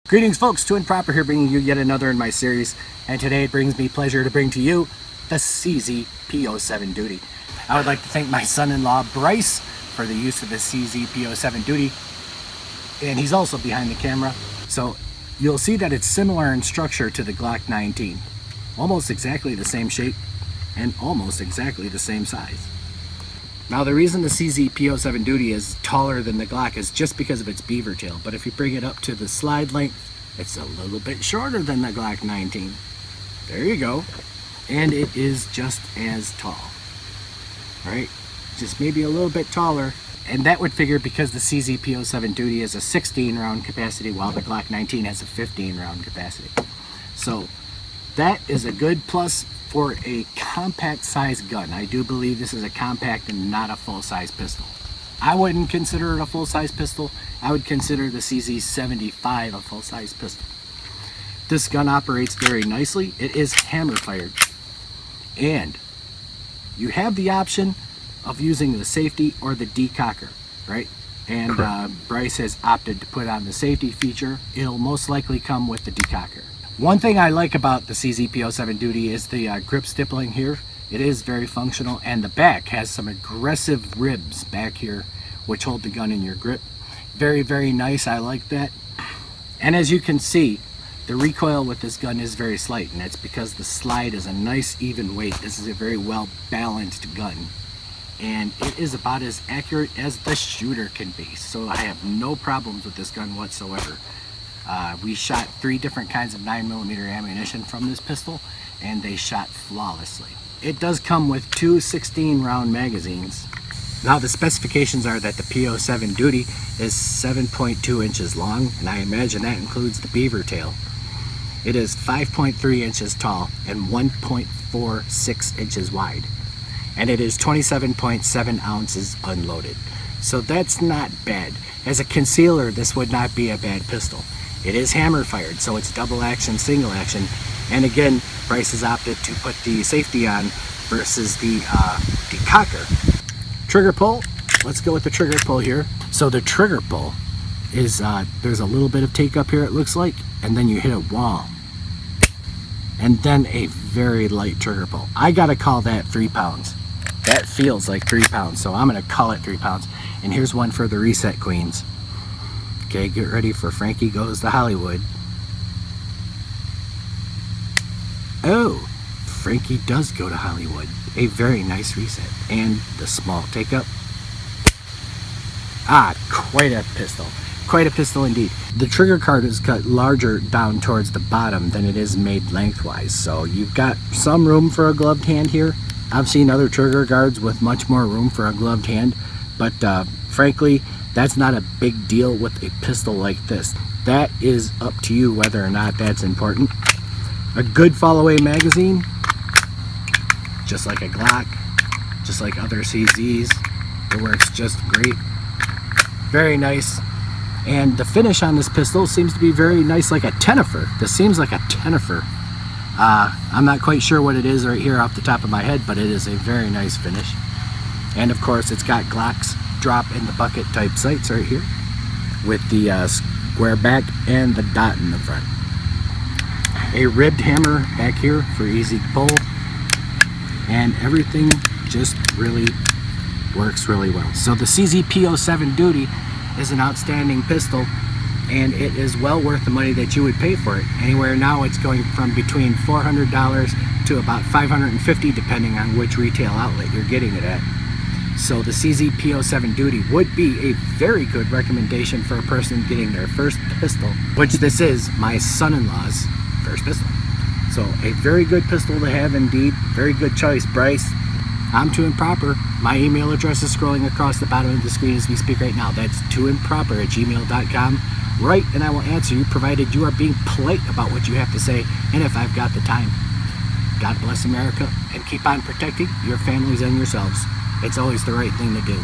Greetings folks, Twin Proper here, bringing you yet another in my series, and today it brings me pleasure to bring to you the CZ P07 Duty. I would like to thank my son-in-law Bryce for the use of the CZ P07 Duty, and he's also behind the camera. So you'll see that it's similar in structure to the Glock 19, almost exactly the same shape and almost exactly the same size. Now the reason the CZ P07 Duty is taller than the Glock is just because of its beaver tail, but if you bring it up to the slide length, it's a little bit shorter than the Glock 19. There you go. And it is just as tall. Right? Just maybe a little bit taller. And that would figure because the CZ P07 Duty is a 16 round capacity while the Glock 19 has a 15 round capacity. So that is a good plus for a compact size gun. I do believe this is a compact and not a full size pistol. I wouldn't consider it a full size pistol. I would consider the CZ75 a full size pistol. This gun operates very nicely. It is hammer fired. And you have the option of using the safety or the decocker, right? And Bryce has opted to put on the safety feature. It'll most likely come with the decocker. One thing I like about the CZ P07 Duty is the grip stippling here. It is very functional, and the back has some aggressive ribs back here which hold the gun in your grip. Very, very nice. I like that. And as you can see, the recoil with this gun is very slight, and that's because the slide is a nice even weight. This is a very well balanced gun, and it is about as accurate as the shooter can be. So I have no problems with this gun whatsoever. We shot 3 different kinds of 9mm ammunition from this pistol, and they shot flawlessly. It does come with 2 16 round magazines. Now the specifications are that the P07 Duty is 7.2 inches long, and I imagine that includes the beaver tail. It is 5.3 inches tall and 1.46 inches wide, and it is 27.7 ounces unloaded. So that's not bad. As a concealer, this would not be a bad pistol. It is hammer fired, so it's double action, single action. And again, Bryce has opted to put the safety on versus the decocker. Trigger pull, let's go with the trigger pull here. So the trigger pull is, there's a little bit of take up here it looks like, and then you hit a wall. And then a very light trigger pull. I gotta call that 3 pounds. That feels like 3 pounds, so I'm gonna call it 3 pounds. And here's one for the reset queens. Okay, get ready for Frankie Goes to Hollywood. Oh, Frankie does go to Hollywood. A very nice reset. And the small take up. Ah, quite a pistol. Quite a pistol indeed. The trigger card is cut larger down towards the bottom than it is made lengthwise. So you've got some room for a gloved hand here. I've seen other trigger guards with much more room for a gloved hand. But frankly, that's not a big deal with a pistol like this. That is up to you whether or not that's important. A good fall-away magazine, just like a Glock, just like other CZs, it works just great. Very nice. And the finish on this pistol seems to be very nice, like a tenifer. This seems like a tenifer. I'm not quite sure what it is right here off the top of my head, but it is a very nice finish. And of course, it's got Glock's drop in the bucket type sights right here with the square back and the dot in the front. A ribbed hammer back here for easy pull, and everything just really works really well. So the CZ P07 Duty is an outstanding pistol, and it is well worth the money that you would pay for it. Anywhere now it's going from between $400 to about $550 depending on which retail outlet you're getting it at. So the CZ P07 Duty would be a very good recommendation for a person getting their first pistol, which this is my son-in-law's first pistol. So a very good pistol to have indeed. Very good choice, Bryce. I'm Too Improper. My email address is scrolling across the bottom of the screen as we speak right now. That's tooimproper@gmail.com. Write and I will answer you, provided you are being polite about what you have to say and if I've got the time. God bless America, and keep on protecting your families and yourselves. It's always the right thing to do.